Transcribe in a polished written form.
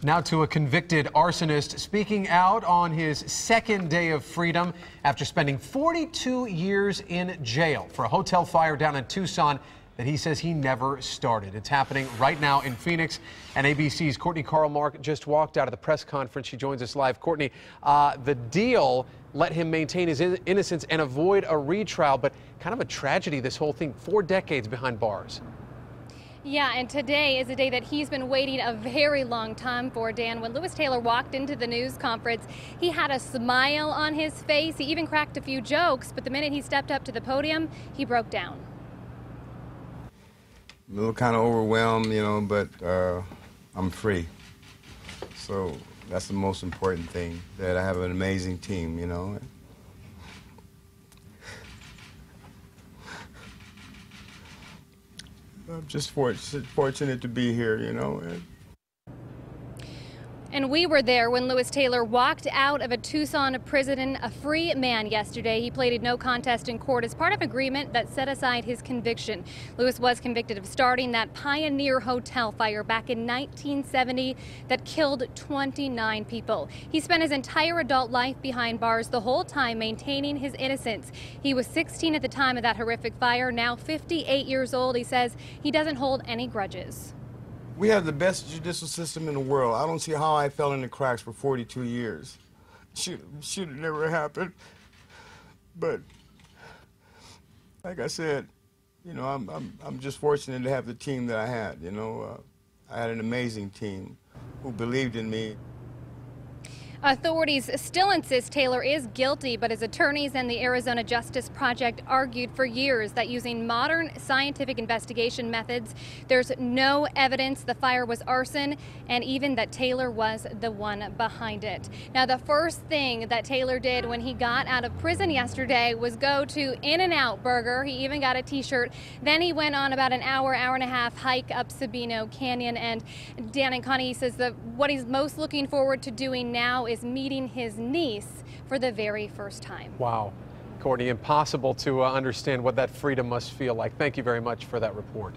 Now to a convicted arsonist speaking out on his second day of freedom after spending 42 years in jail for a hotel fire down in Tucson that he says he never started. It's happening right now in Phoenix, and ABC's Courtney Carl-Mark just walked out of the press conference. She joins us live. Courtney, the deal let him maintain his innocence and avoid a retrial, but kind of a tragedy, this whole thing, 4 decades behind bars. Yeah, and today is a day that he's been waiting a very long time for, Dan. When Lewis Taylor walked into the news conference, he had a smile on his face. He even cracked a few jokes, but the minute he stepped up to the podium, he broke down. A little kind of overwhelmed, but I'm free. So that's the most important thing, that I have an amazing team, I'm just fortunate to be here, And we were there when Lewis Taylor walked out of a Tucson prison a free man yesterday. He pleaded no contest in court as part of an agreement that set aside his conviction. Lewis was convicted of starting that Pioneer Hotel fire back in 1970 that killed 29 people. He spent his entire adult life behind bars, the whole time maintaining his innocence. He was 16 at the time of that horrific fire, now 58 years old. He says he doesn't hold any grudges. We have the best judicial system in the world. I don't see how I fell in the cracks for 42 years. Should have never happened. But like I said, I'm just fortunate to have the team that I had. I had an amazing team who believed in me. Authorities still insist Taylor is guilty, but his attorneys and the Arizona Justice Project argued for years that using modern scientific investigation methods, there's no evidence the fire was arson and even that Taylor was the one behind it. Now, the first thing that Taylor did when he got out of prison yesterday was go to In-N-Out Burger. He even got a t-shirt. Then he went on about an hour and a half hike up Sabino Canyon. And Dan and Connie says that what he's most looking forward to doing now is meeting his niece for the very first time. Wow. Courtney, impossible to understand what that freedom must feel like. Thank you very much for that report.